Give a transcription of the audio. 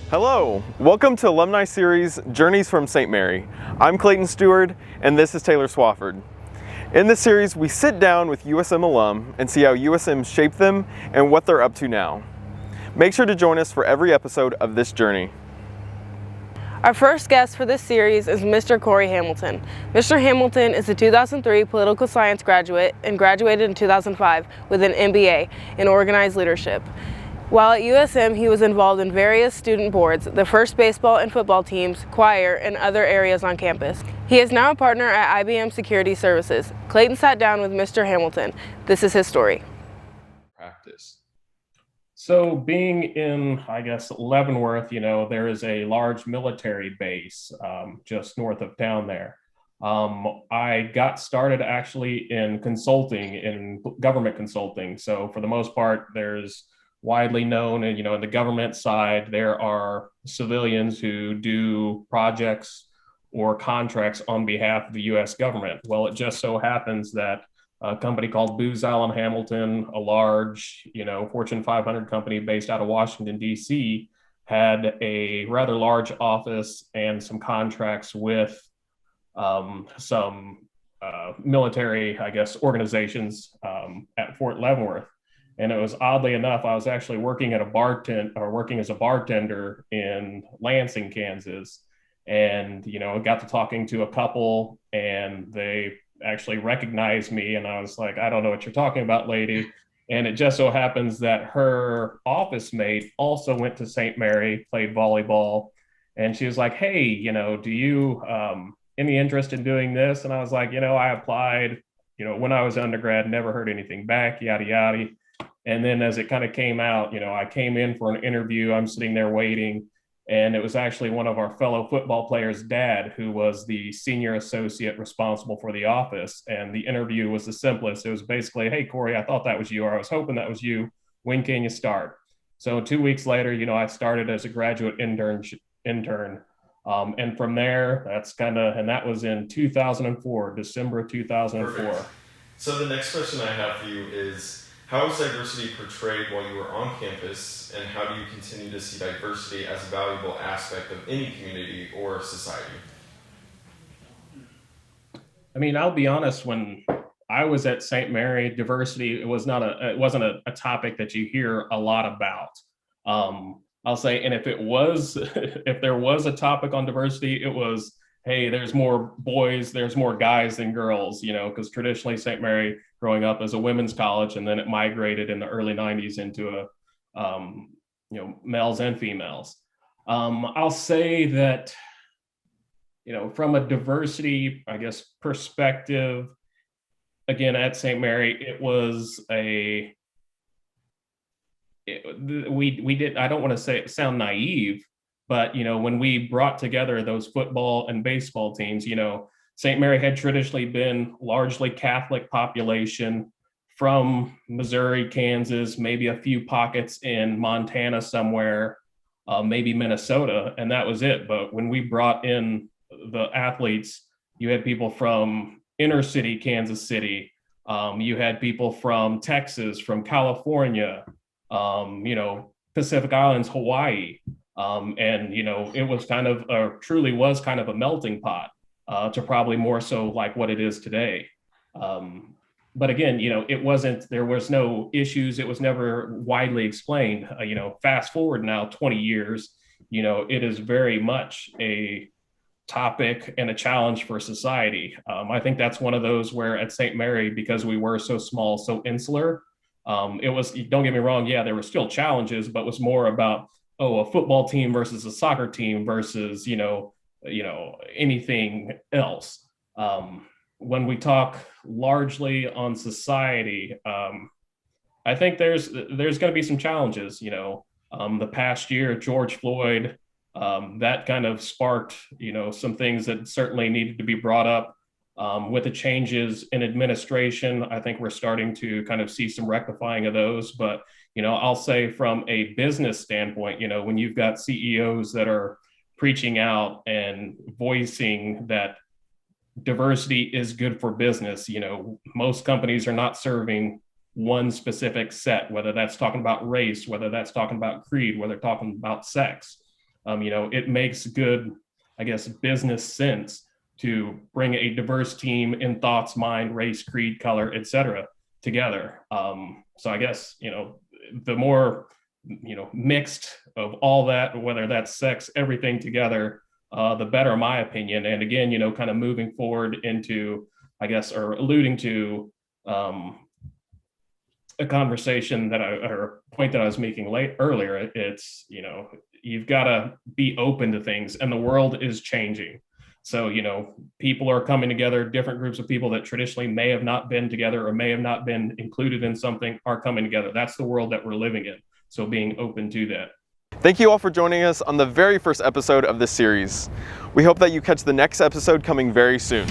Hello, welcome to Alumni Series Journeys from St. Mary. I'm Clayton Steward, and this is Taylor Swofford. In this series, we sit down with USM alum and see how USM shaped them and what they're up to now. Make sure to join us for every episode of this journey. Our first guest for this series is Mr. Corey Hamilton. Mr. Hamilton is a 2003 political science graduate and graduated in 2005 with an MBA in organized leadership. While at USM, he was involved in various student boards, the first baseball and football teams, choir, and other areas on campus. He is now a partner at IBM Security Services. Clayton sat down with Mr. Hamilton. This is his story. Practice. So being in, Leavenworth, there is a large military base just north of town there. I got started actually in consulting, in government consulting. So for the most part, there's widely known, and in the government side, there are civilians who do projects or contracts on behalf of the U.S. government. Well, it just so happens that a company called Booz Allen Hamilton, a large, Fortune 500 company based out of Washington, D.C., had a rather large office and some contracts with some military, organizations at Fort Leavenworth. And it was, oddly enough, I was actually working as a bartender in Lansing, Kansas. And, got to talking to a couple, and they actually recognized me. And I was like, I don't know what you're talking about, lady. And it just so happens that her office mate also went to St. Mary, played volleyball. And she was like, hey, do you any interest in doing this? And I was like, I applied, when I was undergrad, never heard anything back, yada, yada. And then as it kind of came out, I came in for an interview. I'm sitting there waiting. And it was actually one of our fellow football players' dad, who was the senior associate responsible for the office. And the interview was the simplest. It was basically, hey, Corey, I thought that was you, or I was hoping that was you. When can you start? So 2 weeks later, I started as a graduate intern. And from there, that was in 2004, December of 2004. Perfect. So the next question I have for you is, how is diversity portrayed while you were on campus, and how do you continue to see diversity as a valuable aspect of any community or society? I mean, I'll be honest, when I was at St. Mary, diversity, it wasn't a topic that you hear a lot about. I'll say, and if there was a topic on diversity, it was, hey, there's more boys, there's more guys than girls, because traditionally St. Mary, growing up as a women's college, and then it migrated in the early 90s into males and females. I'll say that, from a diversity, perspective, again, at St. Mary, I don't want to say it sound naive, but, when we brought together those football and baseball teams, St. Mary had traditionally been largely Catholic population from Missouri, Kansas, maybe a few pockets in Montana somewhere, maybe Minnesota, and that was it. But when we brought in the athletes, you had people from inner city Kansas City, you had people from Texas, from California, Pacific Islands, Hawaii, and it was truly was kind of a melting pot. To probably more so like what it is today. But again, there was no issues. It was never widely explained. Fast forward now 20 years, it is very much a topic and a challenge for society. I think that's one of those where at St. Mary, because we were so small, so insular, it was, don't get me wrong, yeah, there were still challenges, but it was more about, a football team versus a soccer team versus, anything else. When we talk largely on society, I think there's going to be some challenges. The past year, George Floyd, that kind of sparked some things that certainly needed to be brought up. With the changes in administration, I think we're starting to kind of see some rectifying of those. But I'll say from a business standpoint, when you've got CEOs that are preaching out and voicing that diversity is good for business. Most companies are not serving one specific set, whether that's talking about race, whether that's talking about creed, whether talking about sex. It makes good, I guess, business sense to bring a diverse team in thoughts, mind, race, creed, color, etc. together. So I guess, the more, mixed of all that, whether that's sex, everything together, the better, in my opinion. And again, kind of moving forward into, I guess, or alluding to a conversation or a point that I was making earlier, it's, you've got to be open to things, and the world is changing. So, people are coming together, different groups of people that traditionally may have not been together or may have not been included in something are coming together. That's the world that we're living in. So being open to that. Thank you all for joining us on the very first episode of this series. We hope that you catch the next episode coming very soon.